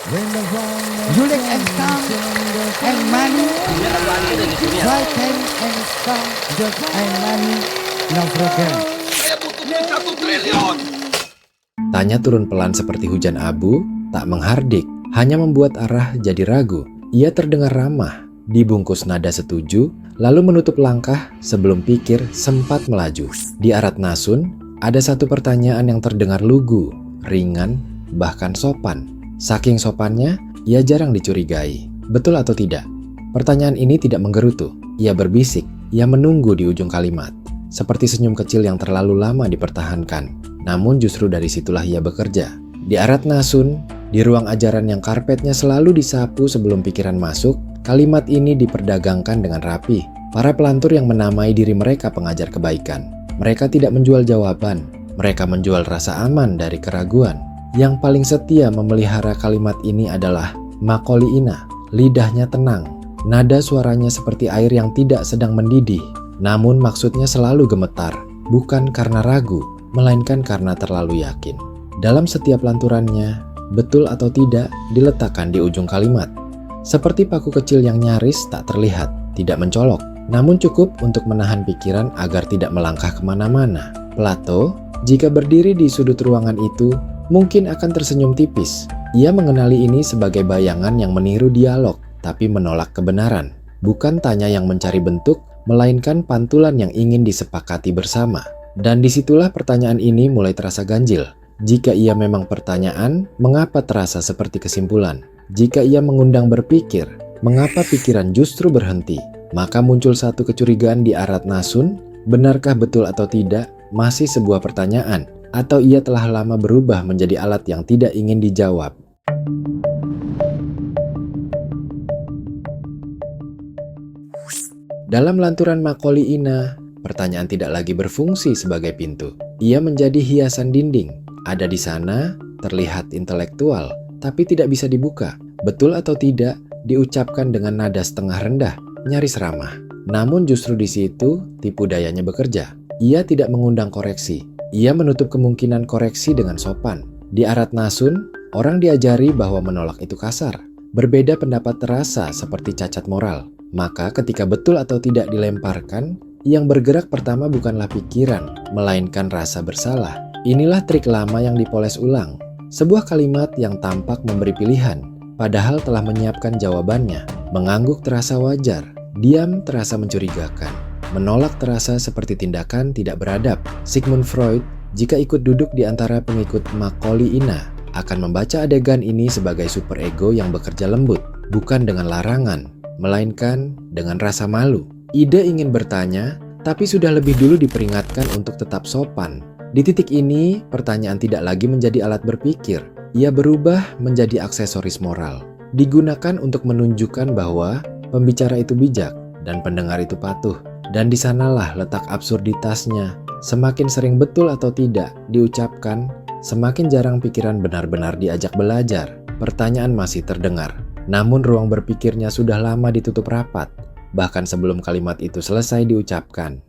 You like and sound and money. Why can and sound just and money? No problem. Saya butuh duit 1 triliun. Tanya turun pelan seperti hujan abu, tak menghardik, hanya membuat arah jadi ragu. Ia terdengar ramah, dibungkus nada setuju, lalu menutup langkah sebelum pikir sempat melaju. Di Arat Nasun, ada satu pertanyaan yang terdengar lugu, ringan, bahkan sopan. Saking sopannya, ia jarang dicurigai. Betul atau tidak? Pertanyaan ini tidak menggerutu. Ia berbisik, ia menunggu di ujung kalimat. Seperti senyum kecil yang terlalu lama dipertahankan. Namun justru dari situlah ia bekerja. Di Arat Nasun, di ruang ajaran yang karpetnya selalu disapu sebelum pikiran masuk, kalimat ini diperdagangkan dengan rapi. Para pelantur yang menamai diri mereka pengajar kebaikan. Mereka tidak menjual jawaban, mereka menjual rasa aman dari keraguan. Yang paling setia memelihara kalimat ini adalah Macaulay Ina. Lidahnya tenang, nada suaranya seperti air yang tidak sedang mendidih. Namun maksudnya selalu gemetar, bukan karena ragu, melainkan karena terlalu yakin. Dalam setiap lanturannya, betul atau tidak diletakkan di ujung kalimat. Seperti paku kecil yang nyaris tak terlihat, tidak mencolok, namun cukup untuk menahan pikiran agar tidak melangkah kemana-mana. Plato, jika berdiri di sudut ruangan itu, mungkin akan tersenyum tipis. Ia mengenali ini sebagai bayangan yang meniru dialog, tapi menolak kebenaran. Bukan tanya yang mencari bentuk, melainkan pantulan yang ingin disepakati bersama. Dan disitulah pertanyaan ini mulai terasa ganjil. Jika ia memang pertanyaan, mengapa terasa seperti kesimpulan? Jika ia mengundang berpikir, mengapa pikiran justru berhenti? Maka muncul satu kecurigaan di Arat Nasun, benarkah betul atau tidak, masih sebuah pertanyaan, atau ia telah lama berubah menjadi alat yang tidak ingin dijawab. Dalam lanturan Macaulay Ina, pertanyaan tidak lagi berfungsi sebagai pintu. Ia menjadi hiasan dinding. Ada di sana, terlihat intelektual, tapi tidak bisa dibuka. Betul atau tidak, diucapkan dengan nada setengah rendah, nyaris ramah. Namun justru di situ, tipu dayanya bekerja. Ia tidak mengundang koreksi. Ia menutup kemungkinan koreksi dengan sopan. Di Arat Nasun, orang diajari bahwa menolak itu kasar. Berbeda pendapat terasa seperti cacat moral. Maka ketika betul atau tidak dilemparkan, yang bergerak pertama bukanlah pikiran, melainkan rasa bersalah. Inilah trik lama yang dipoles ulang. Sebuah kalimat yang tampak memberi pilihan, padahal telah menyiapkan jawabannya. Mengangguk terasa wajar, diam terasa mencurigakan. Menolak terasa seperti tindakan tidak beradab. Sigmund Freud, jika ikut duduk di antara pengikut Macaulay Ina, akan membaca adegan ini sebagai superego yang bekerja lembut, bukan dengan larangan, melainkan dengan rasa malu. Ide ingin bertanya, tapi sudah lebih dulu diperingatkan untuk tetap sopan. Di titik ini, pertanyaan tidak lagi menjadi alat berpikir. Ia berubah menjadi aksesoris moral. Digunakan untuk menunjukkan bahwa pembicara itu bijak dan pendengar itu patuh. Dan di sanalah letak absurditasnya. Semakin sering betul atau tidak diucapkan, semakin jarang pikiran benar-benar diajak belajar. Pertanyaan masih terdengar, namun ruang berpikirnya sudah lama ditutup rapat, bahkan sebelum kalimat itu selesai diucapkan.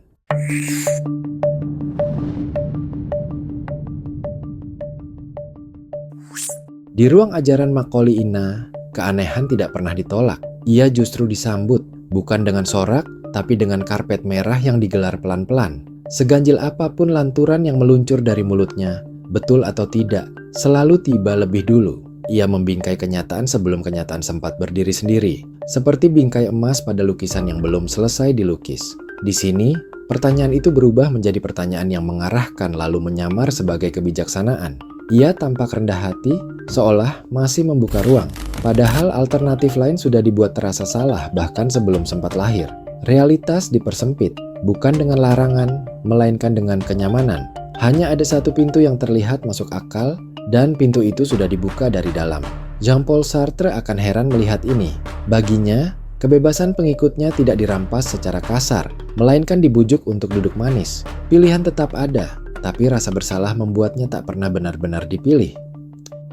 Di ruang ajaran Macaulay Ina, keanehan tidak pernah ditolak. Ia justru disambut, bukan dengan sorak, tapi dengan karpet merah yang digelar pelan-pelan. Seganjil apapun lanturan yang meluncur dari mulutnya, betul atau tidak, selalu tiba lebih dulu. Ia membingkai kenyataan sebelum kenyataan sempat berdiri sendiri, seperti bingkai emas pada lukisan yang belum selesai dilukis. Di sini, pertanyaan itu berubah menjadi pertanyaan yang mengarahkan lalu menyamar sebagai kebijaksanaan. Ia tampak rendah hati, seolah masih membuka ruang. Padahal alternatif lain sudah dibuat terasa salah bahkan sebelum sempat lahir. Realitas dipersempit, bukan dengan larangan, melainkan dengan kenyamanan. Hanya ada satu pintu yang terlihat masuk akal, dan pintu itu sudah dibuka dari dalam. Jean-Paul Sartre akan heran melihat ini. Baginya, kebebasan pengikutnya tidak dirampas secara kasar, melainkan dibujuk untuk duduk manis. Pilihan tetap ada, tapi rasa bersalah membuatnya tak pernah benar-benar dipilih.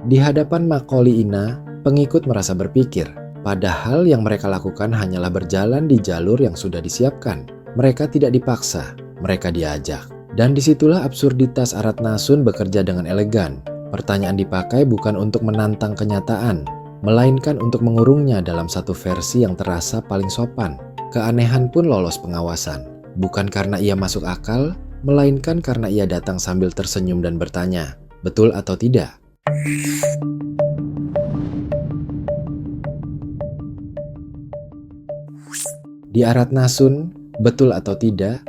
Di hadapan Macaulay Ina, pengikut merasa berpikir, padahal yang mereka lakukan hanyalah berjalan di jalur yang sudah disiapkan. Mereka tidak dipaksa, mereka diajak. Dan disitulah absurditas Arat Nasun bekerja dengan elegan. Pertanyaan dipakai bukan untuk menantang kenyataan, melainkan untuk mengurungnya dalam satu versi yang terasa paling sopan. Keanehan pun lolos pengawasan, bukan karena ia masuk akal, melainkan karena ia datang sambil tersenyum dan bertanya, betul atau tidak? Di Aratnasun, betul atau tidak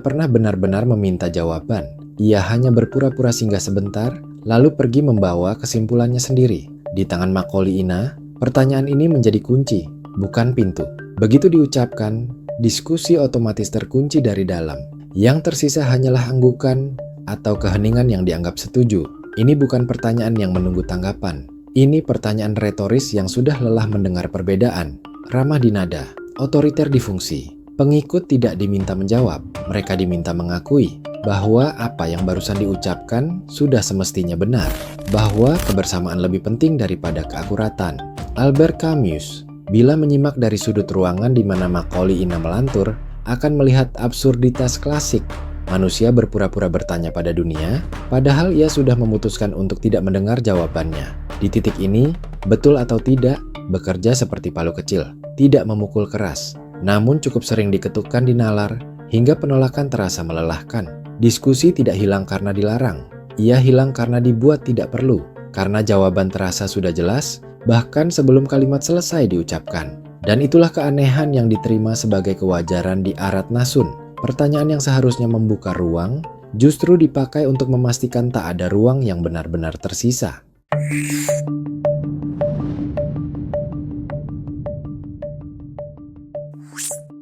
pernah benar-benar meminta jawaban. Ia hanya berpura-pura singgah sebentar, lalu pergi membawa kesimpulannya sendiri. Di tangan Macaulay Ina, pertanyaan ini menjadi kunci, bukan pintu. Begitu diucapkan, diskusi otomatis terkunci dari dalam. Yang tersisa hanyalah anggukan atau keheningan yang dianggap setuju. Ini bukan pertanyaan yang menunggu tanggapan. Ini pertanyaan retoris yang sudah lelah mendengar perbedaan. Ramah di nada, otoriter di fungsi. Pengikut tidak diminta menjawab, mereka diminta mengakui bahwa apa yang barusan diucapkan sudah semestinya benar, bahwa kebersamaan lebih penting daripada keakuratan. Albert Camus, bila menyimak dari sudut ruangan di mana Macaulay Ina melantur, akan melihat absurditas klasik. Manusia berpura-pura bertanya pada dunia, padahal ia sudah memutuskan untuk tidak mendengar jawabannya. Di titik ini, betul atau tidak, bekerja seperti palu kecil, tidak memukul keras, namun cukup sering diketukkan di nalar, hingga penolakan terasa melelahkan. Diskusi tidak hilang karena dilarang, ia hilang karena dibuat tidak perlu, karena jawaban terasa sudah jelas, bahkan sebelum kalimat selesai diucapkan. Dan itulah keanehan yang diterima sebagai kewajaran di Aratnasun. Pertanyaan yang seharusnya membuka ruang, justru dipakai untuk memastikan tak ada ruang yang benar-benar tersisa.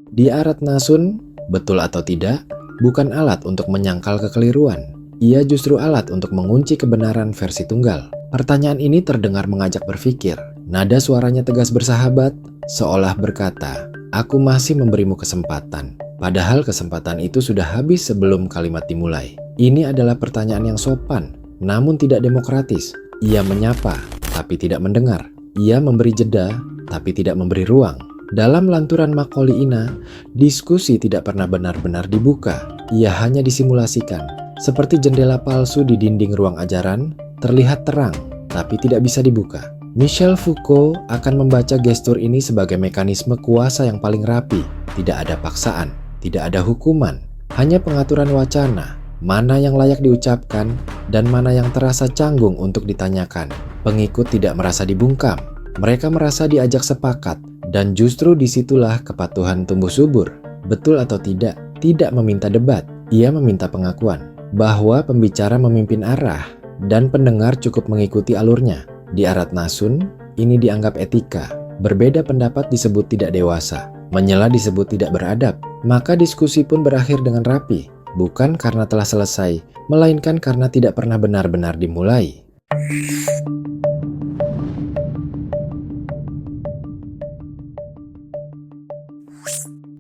Di Aratnasun, betul atau tidak, bukan alat untuk menyangkal kekeliruan. Ia justru alat untuk mengunci kebenaran versi tunggal. Pertanyaan ini terdengar mengajak berpikir. Nada suaranya tegas bersahabat, seolah berkata, aku masih memberimu kesempatan. Padahal kesempatan itu sudah habis sebelum kalimat dimulai. Ini adalah pertanyaan yang sopan, namun tidak demokratis. Ia menyapa, tapi tidak mendengar. Ia memberi jeda, tapi tidak memberi ruang. Dalam lanturan Macaulay Ina, diskusi tidak pernah benar-benar dibuka. Ia hanya disimulasikan. Seperti jendela palsu di dinding ruang ajaran, terlihat terang, tapi tidak bisa dibuka. Michel Foucault akan membaca gestur ini sebagai mekanisme kuasa yang paling rapi. Tidak ada paksaan, tidak ada hukuman, hanya pengaturan wacana, mana yang layak diucapkan dan mana yang terasa canggung untuk ditanyakan. Pengikut tidak merasa dibungkam, mereka merasa diajak sepakat, dan justru disitulah kepatuhan tumbuh subur. Betul atau tidak meminta debat, ia meminta pengakuan bahwa pembicara memimpin arah dan pendengar cukup mengikuti alurnya. Di Aratnasun, ini dianggap etika. Berbeda pendapat disebut tidak dewasa, menyela disebut tidak beradab. Maka diskusi pun berakhir dengan rapi, bukan karena telah selesai, melainkan karena tidak pernah benar-benar dimulai.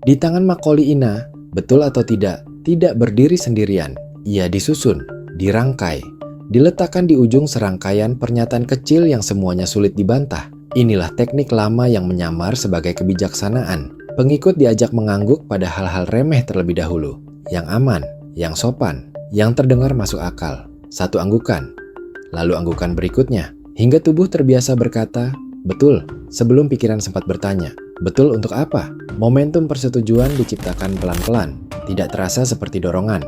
Di tangan Macaulay Ina, betul atau tidak berdiri sendirian. Ia disusun, dirangkai, diletakkan di ujung serangkaian pernyataan kecil yang semuanya sulit dibantah. Inilah teknik lama yang menyamar sebagai kebijaksanaan. Pengikut diajak mengangguk pada hal-hal remeh terlebih dahulu, yang aman, yang sopan, yang terdengar masuk akal. Satu anggukan, lalu anggukan berikutnya, hingga tubuh terbiasa berkata, betul, sebelum pikiran sempat bertanya, betul untuk apa? Momentum persetujuan diciptakan pelan-pelan, tidak terasa seperti dorongan.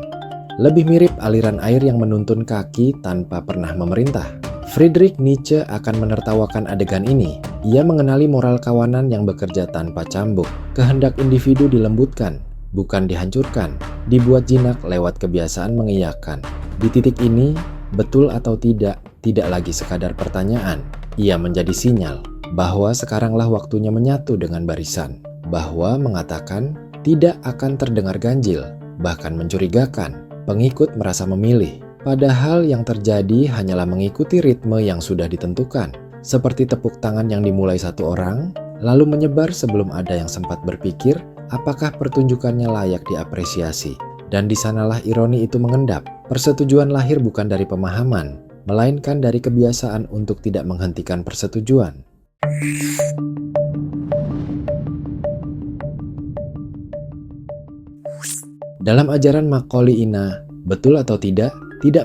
Lebih mirip aliran air yang menuntun kaki tanpa pernah memerintah. Friedrich Nietzsche akan menertawakan adegan ini. Ia mengenali moral kawanan yang bekerja tanpa cambuk. Kehendak individu dilembutkan, bukan dihancurkan. Dibuat jinak lewat kebiasaan mengiyakan. Di titik ini, betul atau tidak lagi sekadar pertanyaan. Ia menjadi sinyal bahwa sekaranglah waktunya menyatu dengan barisan. Bahwa mengatakan tidak akan terdengar ganjil, bahkan mencurigakan. Pengikut merasa memilih, padahal yang terjadi hanyalah mengikuti ritme yang sudah ditentukan. Seperti tepuk tangan yang dimulai satu orang, lalu menyebar sebelum ada yang sempat berpikir apakah pertunjukannya layak diapresiasi. Dan di sanalah ironi itu mengendap. Persetujuan lahir bukan dari pemahaman, melainkan dari kebiasaan untuk tidak menghentikan persetujuan. Dalam ajaran Macaulay Ina, betul atau tidak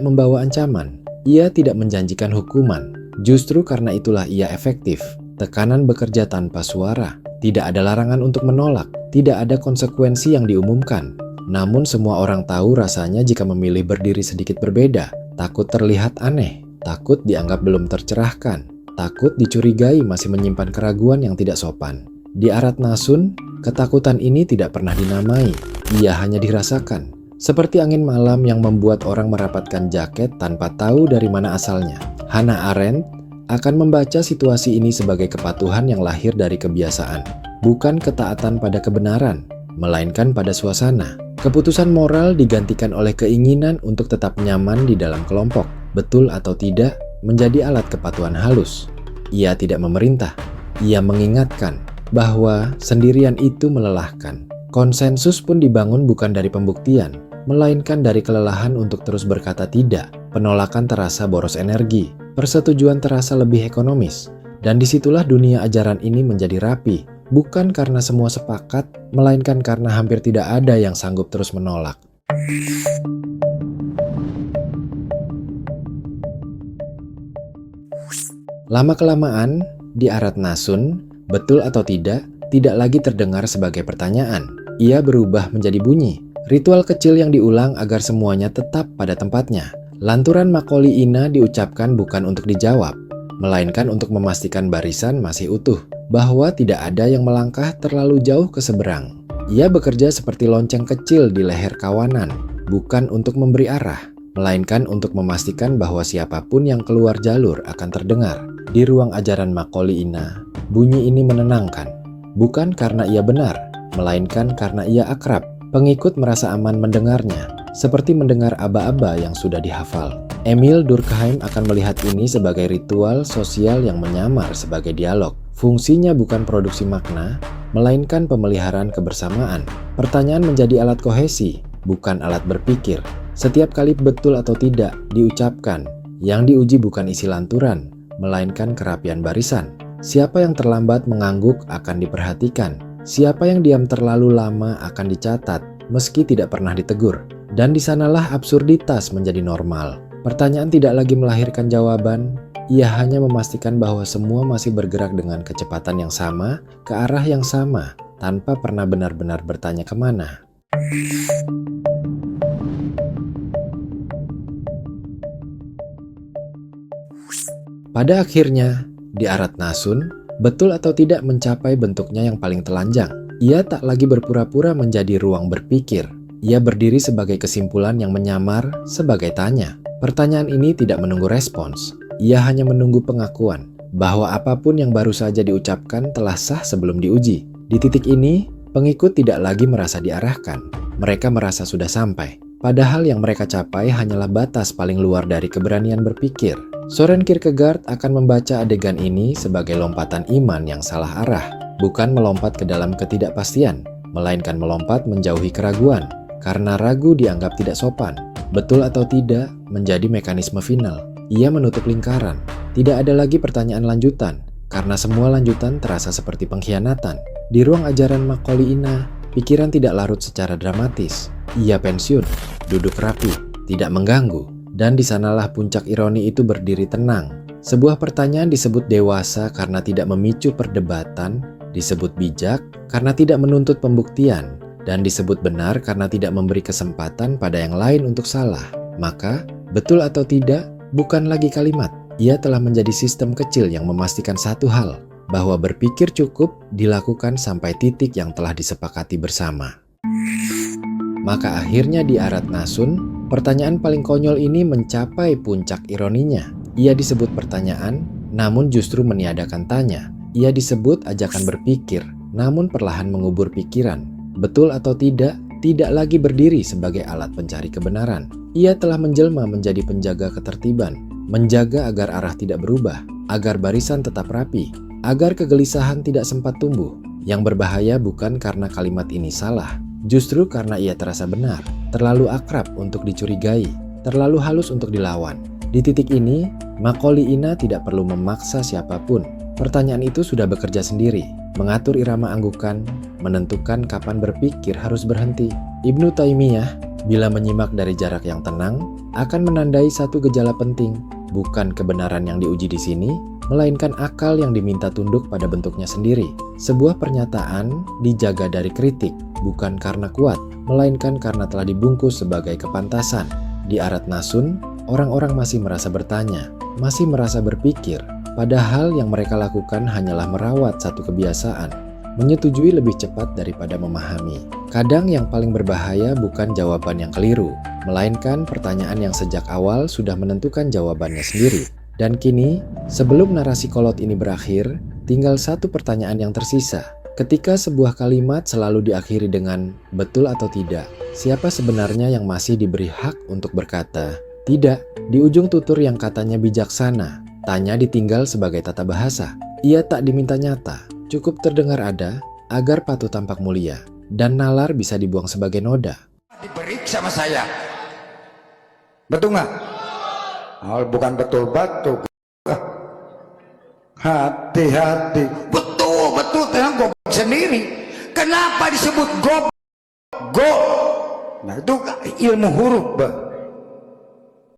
membawa ancaman. Ia tidak menjanjikan hukuman, justru karena itulah ia efektif. Tekanan bekerja tanpa suara. Tidak ada larangan untuk menolak. Tidak ada konsekuensi yang diumumkan. Namun semua orang tahu rasanya jika memilih berdiri sedikit berbeda. Takut terlihat aneh. Takut dianggap belum tercerahkan. Takut dicurigai masih menyimpan keraguan yang tidak sopan. Di Arat Nasun, ketakutan ini tidak pernah dinamai. Ia hanya dirasakan. Seperti angin malam yang membuat orang merapatkan jaket tanpa tahu dari mana asalnya. Hannah Arendt akan membaca situasi ini sebagai kepatuhan yang lahir dari kebiasaan, bukan ketaatan pada kebenaran, melainkan pada suasana. Keputusan moral digantikan oleh keinginan untuk tetap nyaman di dalam kelompok. Betul atau tidak menjadi alat kepatuhan halus. Ia tidak memerintah, ia mengingatkan bahwa sendirian itu melelahkan. Konsensus pun dibangun bukan dari pembuktian, melainkan dari kelelahan untuk terus berkata tidak. Penolakan terasa boros energi, persetujuan terasa lebih ekonomis, dan disitulah dunia ajaran ini menjadi rapi, bukan karena semua sepakat, melainkan karena hampir tidak ada yang sanggup terus menolak. Lama-kelamaan, di Arat Nasun, betul atau tidak lagi terdengar sebagai pertanyaan. Ia berubah menjadi bunyi, ritual kecil yang diulang agar semuanya tetap pada tempatnya. Lanturan Macaulay Ina diucapkan bukan untuk dijawab, melainkan untuk memastikan barisan masih utuh, bahwa tidak ada yang melangkah terlalu jauh ke seberang. Ia bekerja seperti lonceng kecil di leher kawanan, bukan untuk memberi arah, melainkan untuk memastikan bahwa siapapun yang keluar jalur akan terdengar. Di ruang ajaran Macaulay Ina, bunyi ini menenangkan, bukan karena ia benar, melainkan karena ia akrab. Pengikut merasa aman mendengarnya, seperti mendengar aba-aba yang sudah dihafal. Emil Durkheim akan melihat ini sebagai ritual sosial yang menyamar sebagai dialog. Fungsinya bukan produksi makna, melainkan pemeliharaan kebersamaan. Pertanyaan menjadi alat kohesi, bukan alat berpikir. Setiap kali betul atau tidak diucapkan, yang diuji bukan isi lanturan, melainkan kerapian barisan. Siapa yang terlambat mengangguk akan diperhatikan. Siapa yang diam terlalu lama akan dicatat, meski tidak pernah ditegur. Dan di sanalah absurditas menjadi normal. Pertanyaan tidak lagi melahirkan jawaban, ia hanya memastikan bahwa semua masih bergerak dengan kecepatan yang sama, ke arah yang sama, tanpa pernah benar-benar bertanya kemana. Pada akhirnya, di Arat Nasun, betul atau tidak mencapai bentuknya yang paling telanjang. Ia tak lagi berpura-pura menjadi ruang berpikir. Ia berdiri sebagai kesimpulan yang menyamar sebagai tanya. Pertanyaan ini tidak menunggu respons. Ia hanya menunggu pengakuan bahwa apapun yang baru saja diucapkan telah sah sebelum diuji. Di titik ini, pengikut tidak lagi merasa diarahkan. Mereka merasa sudah sampai. Padahal yang mereka capai hanyalah batas paling luar dari keberanian berpikir. Soren Kierkegaard akan membaca adegan ini sebagai lompatan iman yang salah arah, bukan melompat ke dalam ketidakpastian, melainkan melompat menjauhi keraguan, karena ragu dianggap tidak sopan. Betul atau tidak menjadi mekanisme final. Ia menutup lingkaran. Tidak ada lagi pertanyaan lanjutan, karena semua lanjutan terasa seperti pengkhianatan. Di ruang ajaran Macaulay Ina, pikiran tidak larut secara dramatis. Ia pensiun, duduk rapi, tidak mengganggu. Dan di sanalah puncak ironi itu berdiri tenang. Sebuah pertanyaan disebut dewasa karena tidak memicu perdebatan, disebut bijak karena tidak menuntut pembuktian, dan disebut benar karena tidak memberi kesempatan pada yang lain untuk salah. Maka, betul atau tidak bukan lagi kalimat. Ia telah menjadi sistem kecil yang memastikan satu hal, bahwa berpikir cukup dilakukan sampai titik yang telah disepakati bersama. Maka akhirnya di Arat Nasun, pertanyaan paling konyol ini mencapai puncak ironinya. Ia disebut pertanyaan, namun justru meniadakan tanya. Ia disebut ajakan berpikir, namun perlahan mengubur pikiran. Betul atau tidak lagi berdiri sebagai alat pencari kebenaran. Ia telah menjelma menjadi penjaga ketertiban, menjaga agar arah tidak berubah, agar barisan tetap rapi, agar kegelisahan tidak sempat tumbuh. Yang berbahaya bukan karena kalimat ini salah, justru karena ia terasa benar, terlalu akrab untuk dicurigai, terlalu halus untuk dilawan. Di titik ini, Macaulay Ina tidak perlu memaksa siapapun. Pertanyaan itu sudah bekerja sendiri, mengatur irama anggukan, menentukan kapan berpikir harus berhenti. Ibnu Taimiyah, bila menyimak dari jarak yang tenang, akan menandai satu gejala penting, Bukan kebenaran yang diuji di sini, melainkan akal yang diminta tunduk pada bentuknya sendiri. Sebuah pernyataan dijaga dari kritik, bukan karena kuat, melainkan karena telah dibungkus sebagai kepantasan. Di Arat Nasun, orang-orang masih merasa bertanya, masih merasa berpikir, padahal yang mereka lakukan hanyalah merawat satu kebiasaan, menyetujui lebih cepat daripada memahami. Kadang yang paling berbahaya bukan jawaban yang keliru, melainkan pertanyaan yang sejak awal sudah menentukan jawabannya sendiri. Dan kini, sebelum narasi kolot ini berakhir, tinggal satu pertanyaan yang tersisa. Ketika sebuah kalimat selalu diakhiri dengan betul atau tidak, siapa sebenarnya yang masih diberi hak untuk berkata tidak? Di ujung tutur yang katanya bijaksana, tanya ditinggal sebagai tata bahasa. Ia tak diminta nyata, cukup terdengar ada, agar patut tampak mulia, dan nalar bisa dibuang sebagai noda. Diberi sama saya, betul nggak? Oh, bukan betul-betul. Hati-hati. Betul-betul tenang goblok sendiri. Kenapa disebut goblok? Nah itu ilmu huruf.